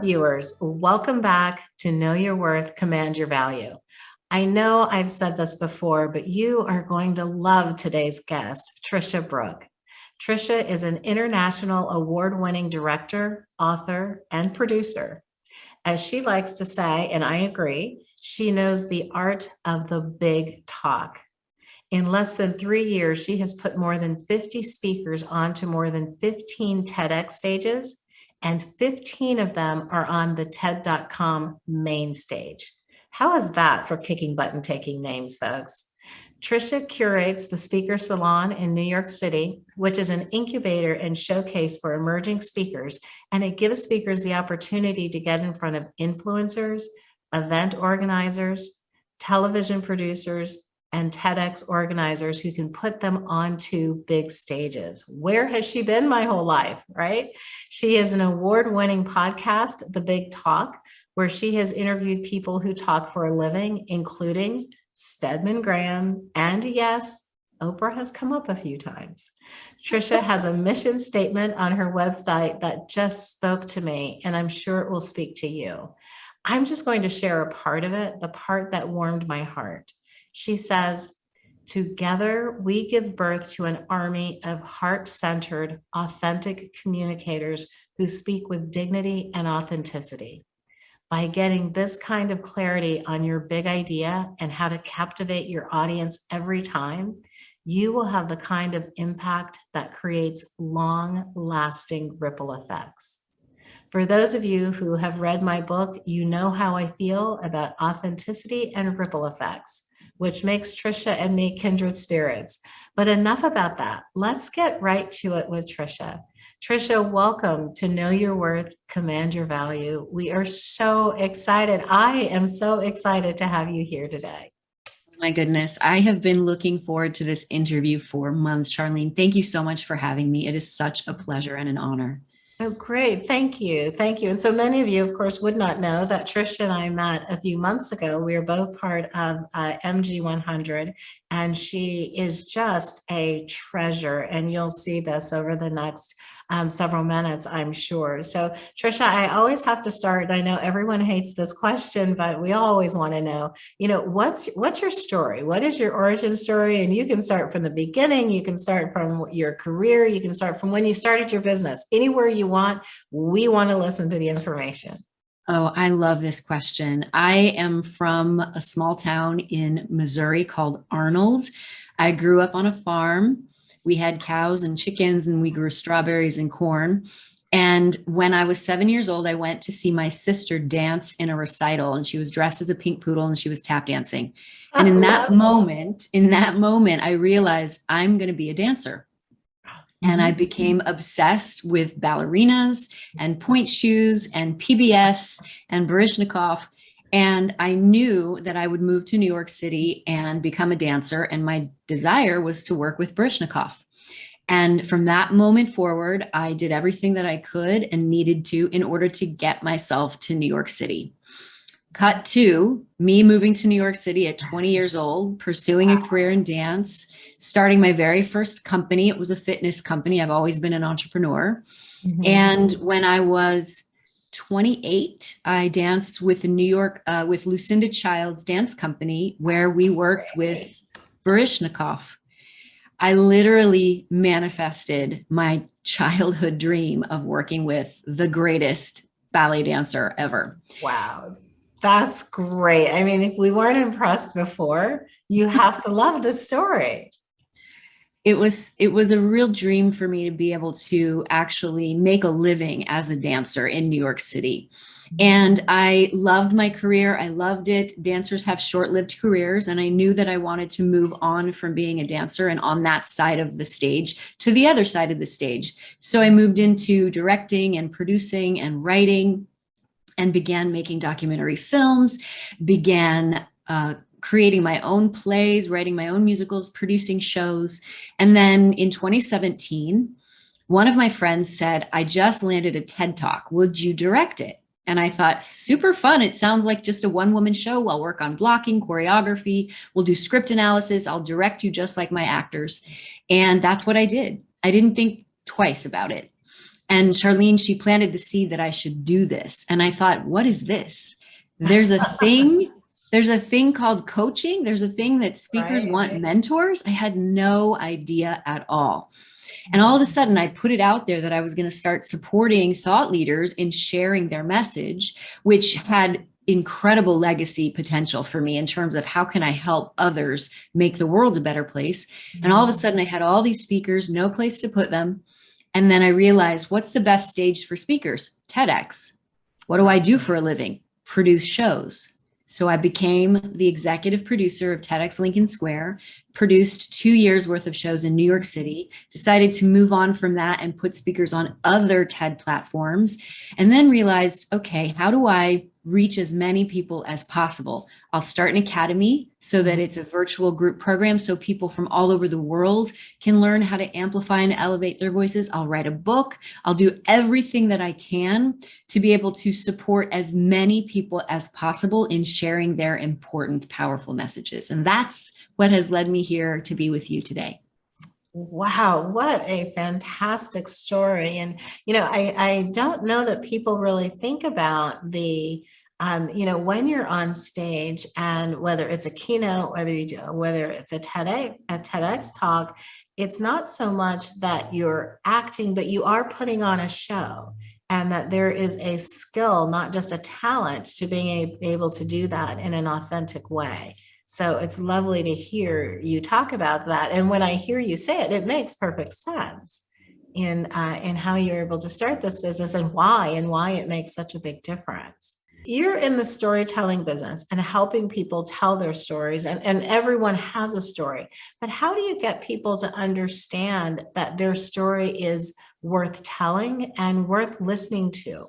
viewers. Welcome back to Know Your Worth, Command Your Value. I know I've said this before, but you are going to love today's guest, Tricia Brouk. Tricia is an international award-winning director, author, and producer. As she likes to say, and I agree, she knows the art of the big talk. In less than 3 years, she has put more than 50 speakers onto more than 15 TEDx stages, and 15 of them are on the TED.com main stage. How is that for kicking butt and taking names, folks? Tricia curates the Speaker Salon in New York City, which is an incubator and showcase for emerging speakers, and it gives speakers the opportunity to get in front of influencers, event organizers, television producers, and TEDx organizers who can put them onto big stages. Where has she been my whole life, right? She has an award-winning podcast, The Big Talk, where she has interviewed people who talk for a living, including Stedman Graham, and yes, Oprah has come up a few times. Tricia has a mission statement on her website that just spoke to me, and I'm sure it will speak to you. I'm just going to share a part of it, the part that warmed my heart. She says, "Together, we give birth to an army of heart-centered, authentic communicators who speak with dignity and authenticity. By getting this kind of clarity on your big idea and how to captivate your audience every time, you will have the kind of impact that creates long-lasting ripple effects." For those of you who have read my book, you know how I feel about authenticity and ripple effects, which makes Tricia and me kindred spirits. But enough about that. Let's get right to it with Tricia. Tricia, welcome to Know Your Worth, Command Your Value. We are so excited. I am so excited to have you here today. My goodness, I have been looking forward to this interview for months, Charlene. Thank you so much for having me. It is such a pleasure and an honor. Oh, great. Thank you. Thank you. And so many of you, of course, would not know that Tricia and I met a few months ago. We are both part of MG 100, and she is just a treasure. And you'll see this over the next several minutes, I'm sure. So Tricia, I always have to start. I know everyone hates this question, but we always want to know, what's your story? What is your origin story? And you can start from the beginning. You can start from your career. You can start from when you started your business. Anywhere you want, we want to listen to the information. Oh, I love this question. I am from a small town in Missouri called Arnold. I grew up on a farm. We had cows and chickens, and we grew strawberries and corn. And when I was 7 years old, I went to see my sister dance in a recital, and she was dressed as a pink poodle and she was tap dancing. And in that moment, I realized I'm going to be a dancer. And I became obsessed with ballerinas and point shoes and PBS and Baryshnikov. And I knew that I would move to New York City and become a dancer. And my desire was to work with Baryshnikov. And from that moment forward, I did everything that I could and needed to in order to get myself to New York City. Cut to me moving to New York City at 20 years old, pursuing a career in dance, starting my very first company. It was a fitness company. I've always been an entrepreneur. Mm-hmm. And when I was 28, I danced with with Lucinda Child's dance company, where we worked with Baryshnikov. I literally manifested my childhood dream of working with the greatest ballet dancer ever. Wow. That's great. I mean, if we weren't impressed before, you have to love this story. It was a real dream for me to be able to actually make a living as a dancer in New York City. And I loved my career. I loved it. Dancers have short-lived careers. And I knew that I wanted to move on from being a dancer and on that side of the stage to the other side of the stage. So I moved into directing and producing and writing and began making documentary films, began creating my own plays, writing my own musicals, producing shows. And then in 2017, one of my friends said, "I just landed a TED Talk. Would you direct it?" And I thought, super fun. It sounds like just a one-woman show. I'll work on blocking, choreography. We'll do script analysis. I'll direct you just like my actors. And that's what I did. I didn't think twice about it. And Charlene, she planted the seed that I should do this. And I thought, what is this? There's a thing. There's a thing called coaching. There's a thing that speakers want mentors. I had no idea at all. And all of a sudden, I put it out there that I was going to start supporting thought leaders in sharing their message, which had incredible legacy potential for me in terms of how can I help others make the world a better place. And all of a sudden, I had all these speakers, no place to put them. And then I realized, what's the best stage for speakers? TEDx. What do I do for a living? Produce shows. So I became the executive producer of TEDx Lincoln Square, produced 2 years worth of shows in New York City, decided to move on from that and put speakers on other TED platforms, and then realized, okay, how do I reach as many people as possible? I'll start an academy so that it's a virtual group program so people from all over the world can learn how to amplify and elevate their voices. I'll write a book. I'll do everything that I can to be able to support as many people as possible in sharing their important, powerful messages. And that's what has led me here to be with you today. Wow, what a fantastic story. And, I don't know that people really think about the, when you're on stage and whether it's a keynote, whether it's a TEDx talk, it's not so much that you're acting, but you are putting on a show, and that there is a skill, not just a talent, to being able to do that in an authentic way. So it's lovely to hear you talk about that. And when I hear you say it, it makes perfect sense in how you're able to start this business and why it makes such a big difference. You're in the storytelling business and helping people tell their stories, and everyone has a story. But how do you get people to understand that their story is worth telling and worth listening to?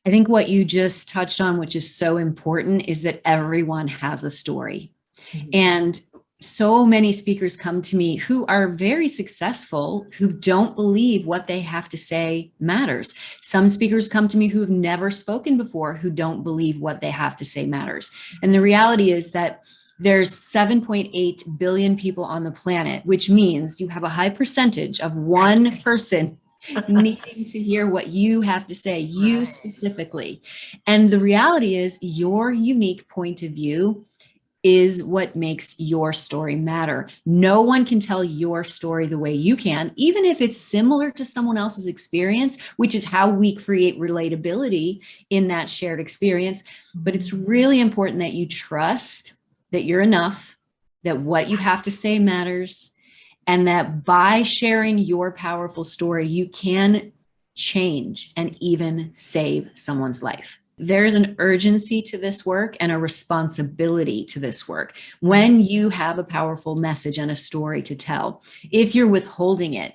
I think what you just touched on, which is so important, is that everyone has a story. Mm-hmm. And so many speakers come to me who are very successful, who don't believe what they have to say matters. Some speakers come to me who've never spoken before, who don't believe what they have to say matters. And the reality is that there's 7.8 billion people on the planet, which means you have a high percentage of one person needing to hear what you have to say, you specifically. And the reality is your unique point of view is what makes your story matter. No one can tell your story the way you can, even if it's similar to someone else's experience, which is how we create relatability in that shared experience. But it's really important that you trust that you're enough, that what you have to say matters, and that by sharing your powerful story, you can change and even save someone's life. There's an urgency to this work and a responsibility to this work. When you have a powerful message and a story to tell, if you're withholding it,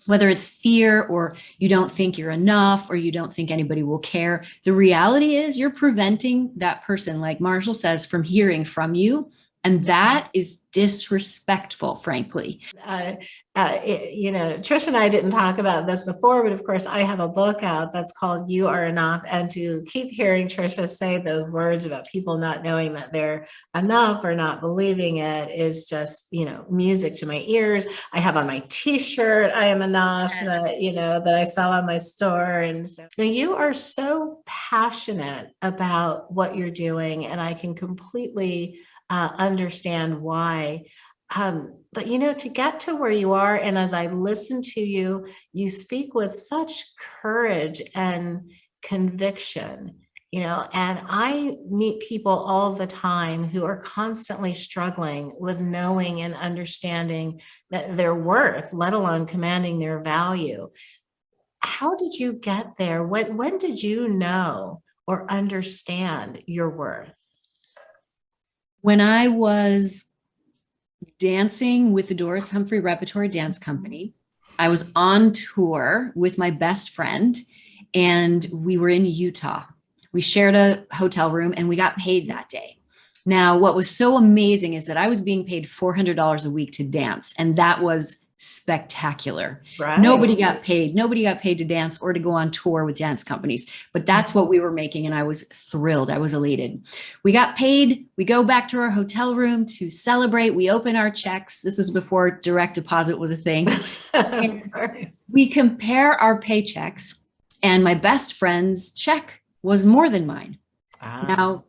whether it's fear or you don't think you're enough or you don't think anybody will care, the reality is you're preventing that person, like Marshall says, from hearing from you. And that is disrespectful, frankly. Tricia and I didn't talk about this before, but of course I have a book out that's called You Are Enough. And to keep hearing Tricia say those words about people not knowing that they're enough or not believing it is just, music to my ears. I have on my t-shirt, I am enough, that I sell on my store. And so now you are so passionate about what you're doing, and I can completely understand why. But to get to where you are, and as I listen to you, you speak with such courage and conviction, and I meet people all the time who are constantly struggling with knowing and understanding that their worth, let alone commanding their value. How did you get there? When did you know or understand your worth? When I was dancing with the Doris Humphrey Repertory Dance Company, I was on tour with my best friend, and we were in Utah. We shared a hotel room, and we got paid that day. Now, what was so amazing is that I was being paid $400 a week to dance, and that was spectacular. Right. Nobody got paid. Nobody got paid to dance or to go on tour with dance companies, but that's what we were making. And I was thrilled. I was elated. We got paid. We go back to our hotel room to celebrate. We open our checks. This was before direct deposit was a thing. We compare our paychecks, and my best friend's check was more than mine. Now,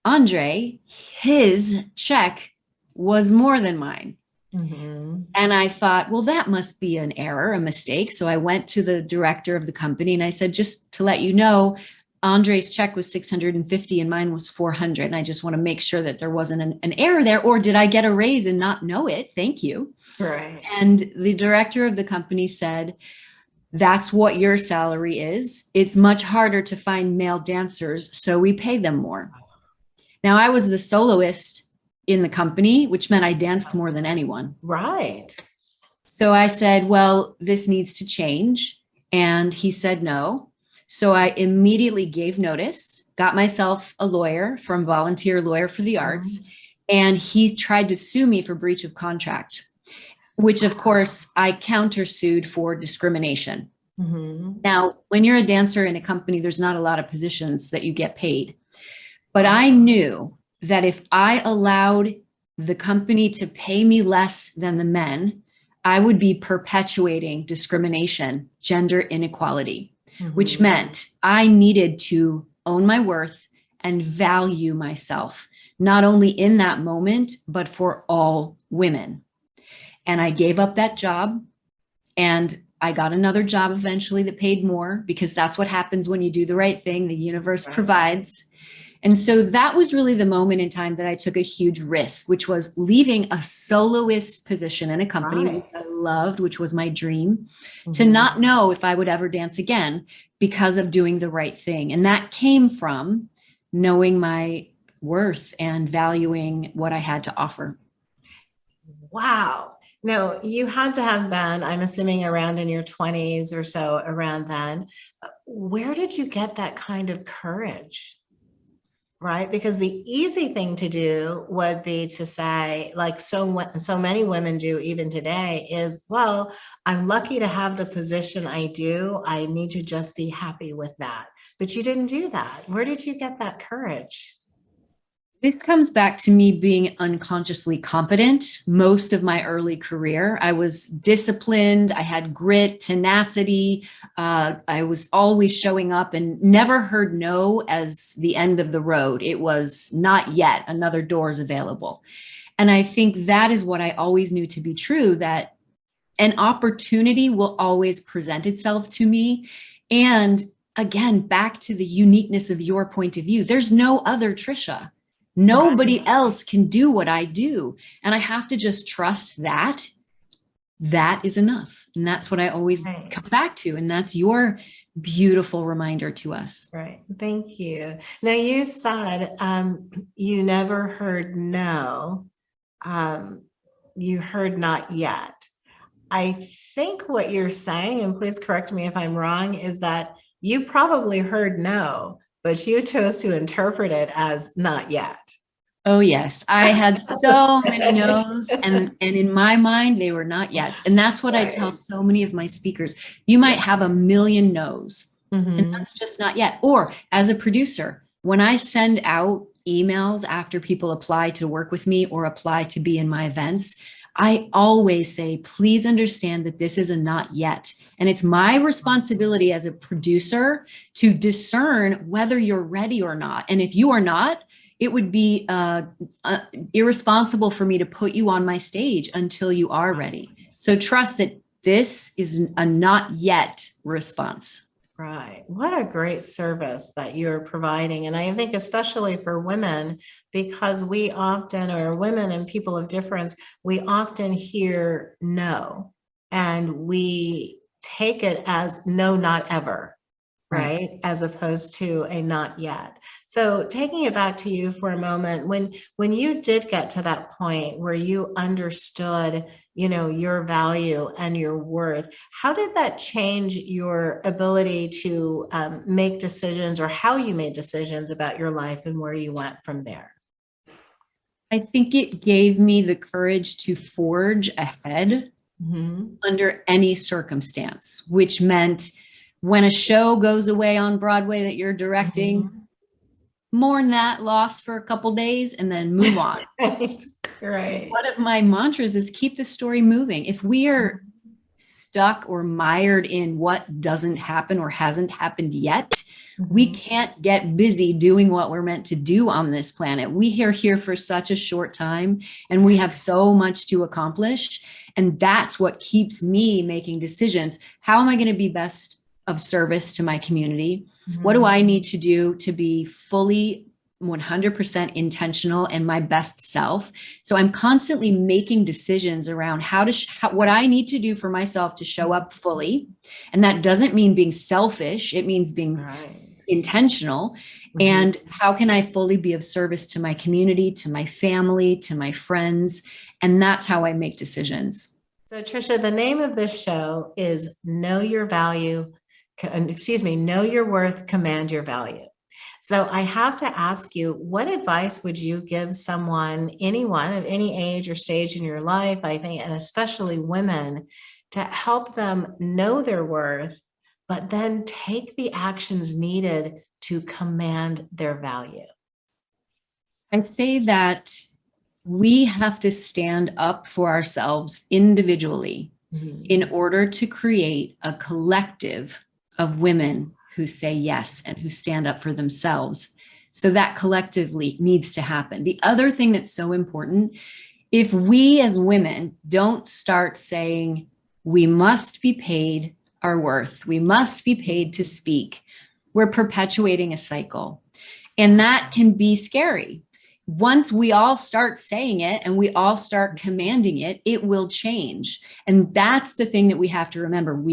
Andre, his check was more than mine. And I thought, well, that must be an error, a mistake. So I went to the director of the company and I said, just to let you know, Andre's check was 650 and mine was 400. And I just want to make sure that there wasn't an error there. Or did I get a raise and not know it? Thank you. Right. And the director of the company said, that's what your salary is. It's much harder to find male dancers, so we pay them more. Now, I was the soloist in the company, which meant I danced more than anyone. Right. So I said, well, this needs to change. And he said no. So I immediately gave notice, got myself a lawyer from Volunteer Lawyer for the Arts, and he tried to sue me for breach of contract, which of course I countersued for discrimination. Now, when you're a dancer in a company, there's not a lot of positions that you get paid. But I knew that if I allowed the company to pay me less than the men, I would be perpetuating discrimination, gender inequality, which meant I needed to own my worth and value myself, not only in that moment, but for all women. And I gave up that job, and I got another job eventually that paid more, because that's what happens when you do the right thing. The universe provides. And so that was really the moment in time that I took a huge risk, which was leaving a soloist position in a company which I loved, which was my dream, to not know if I would ever dance again because of doing the right thing. And that came from knowing my worth and valuing what I had to offer. Wow. No, you had to have been, I'm assuming, around in your 20s or so, around then. Where did you get that kind of courage? Right? Because the easy thing to do would be to say, like so many women do even today, is, well, I'm lucky to have the position I do. I need to just be happy with that. But you didn't do that. Where did you get that courage? This comes back to me being unconsciously competent most of my early career. I was disciplined. I had grit, tenacity. I was always showing up and never heard no as the end of the road. It was not yet. Another door is available. And I think that is what I always knew to be true, that an opportunity will always present itself to me. And again, back to the uniqueness of your point of view, there's no other Tricia. Nobody else can do what I do. And I have to just trust that that is enough. And that's what I always come back to. And that's your beautiful reminder to us. Right. Thank you. Now, you said you never heard no. You heard not yet. I think what you're saying, and please correct me if I'm wrong, is that you probably heard no, but you chose to interpret it as not yet. Oh, yes. I had so many no's, and in my mind, they were not yet. And that's what I tell so many of my speakers. You might have a million no's, and that's just not yet. Or as a producer, when I send out emails after people apply to work with me or apply to be in my events, I always say, please understand that this is a not yet. And it's my responsibility as a producer to discern whether you're ready or not. And if you are not, it would be irresponsible for me to put you on my stage until you are ready. So trust that this is a not yet response. Right. What a great service that you're providing. And I think especially for women, because we often, or women and people of difference, we often hear no, and we take it as no, not ever. Right. As opposed to a not yet. So taking it back to you for a moment, when you did get to that point where you understood, your value and your worth, how did that change your ability to make decisions, or how you made decisions about your life and where you went from there? I think it gave me the courage to forge ahead Mhm. under any circumstance, which meant when a show goes away on Broadway that you're directing, Mhm. mourn that loss for a couple days and then move on. Right. Right. One of my mantras is keep the story moving. If we are stuck or mired in what doesn't happen or hasn't happened yet, we Mhm. can't get busy doing what we're meant to do on this planet. We are here for such a short time and we have so much to accomplish. And that's what keeps me making decisions. How am I going to be best of service to my community? What do Mhm. I need to do to be fully 100% intentional and my best self? So I'm constantly making decisions around what I need to do for myself to show up fully. And that doesn't mean being selfish. It means being Right. intentional. Mhm. And how can I fully be of service to my community, to my family, to my friends? And that's how I make decisions. So, Tricia, the name of this show is Know Your Value, Know Your Worth, Command Your Value. So, I have to ask you, what advice would you give someone, anyone of any age or stage in your life, I think, and especially women, to help them know their worth, but then take the actions needed to command their value? I say that we have to stand up for ourselves individually in Mhm. order to create a collective of women who say yes and who stand up for themselves. So that collectively needs to happen. The other thing that's so important, if we as women don't start saying we must be paid our worth, we must be paid to speak, we're perpetuating a cycle. And that can be scary. Once we all start saying it and we all start commanding it, it will change. And that's the thing that we have to remember.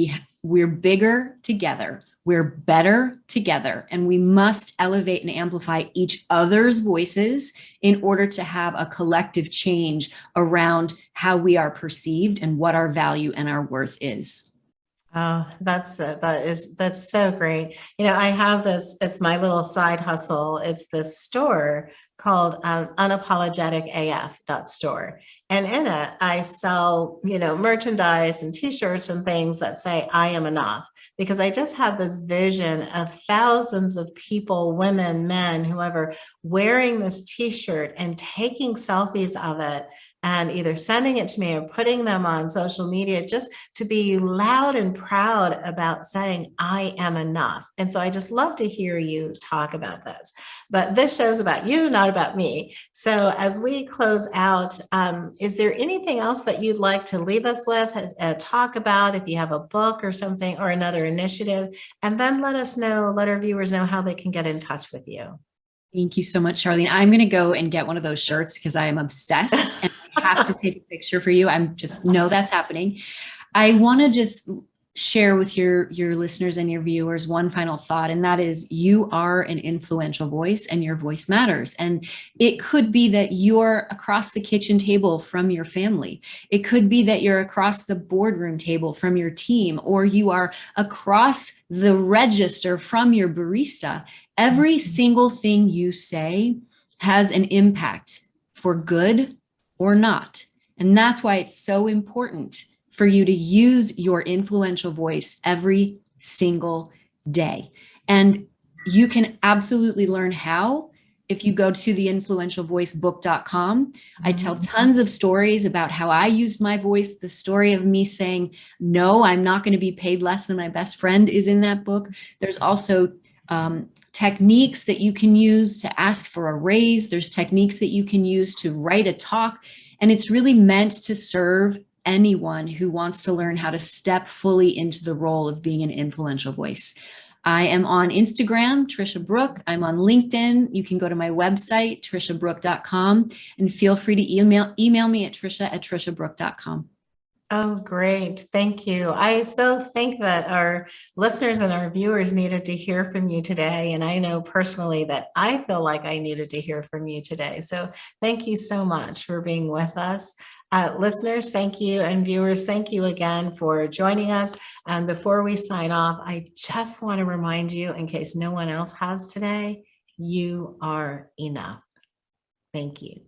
We're bigger together. We're better together. And we must elevate and amplify each other's voices in order to have a collective change around how we are perceived and what our value and our worth is. Oh, that's so great. I have this, it's my little side hustle. It's this store called unapologeticaf.store. And in it, I sell, merchandise and t-shirts and things that say I am enough, because I just have this vision of thousands of people, women, men, whoever, wearing this t-shirt and taking selfies of it and either sending it to me or putting them on social media, just to be loud and proud about saying, I am enough. And so I just love to hear you talk about this. But this show's about you, not about me. So as we close out, is there anything else that you'd like to leave us with, talk about, if you have a book or something or another initiative? And then let our viewers know how they can get in touch with you. Thank you so much, Charlene. I'm going to go and get one of those shirts because I am obsessed and I have to take a picture for you. I'm just know that's happening. I want to just share with your listeners and your viewers one final thought, and that is you are an influential voice and your voice matters. And it could be that you're across the kitchen table from your family. It could be that you're across the boardroom table from your team, or you are across the register from your barista. Every single thing you say has an impact for good or not. And that's why it's so important for you to use your influential voice every single day. And you can absolutely learn how if you go to the influentialvoicebook.com. I tell tons of stories about how I used my voice. The story of me saying, no, I'm not going to be paid less than my best friend is in that book. There's also techniques that you can use to ask for a raise. There's techniques that you can use to write a talk. And it's really meant to serve anyone who wants to learn how to step fully into the role of being an influential voice. I am on Instagram, Tricia Brouk. I'm on LinkedIn. You can go to my website, triciabrouk.com, and feel free to email me at tricia@triciabrouk.com. Oh, great. Thank you. I so think that our listeners and our viewers needed to hear from you today. And I know personally that I feel like I needed to hear from you today. So thank you so much for being with us. Listeners, thank you. And viewers, thank you again for joining us. And before we sign off, I just want to remind you, in case no one else has today, you are enough. Thank you.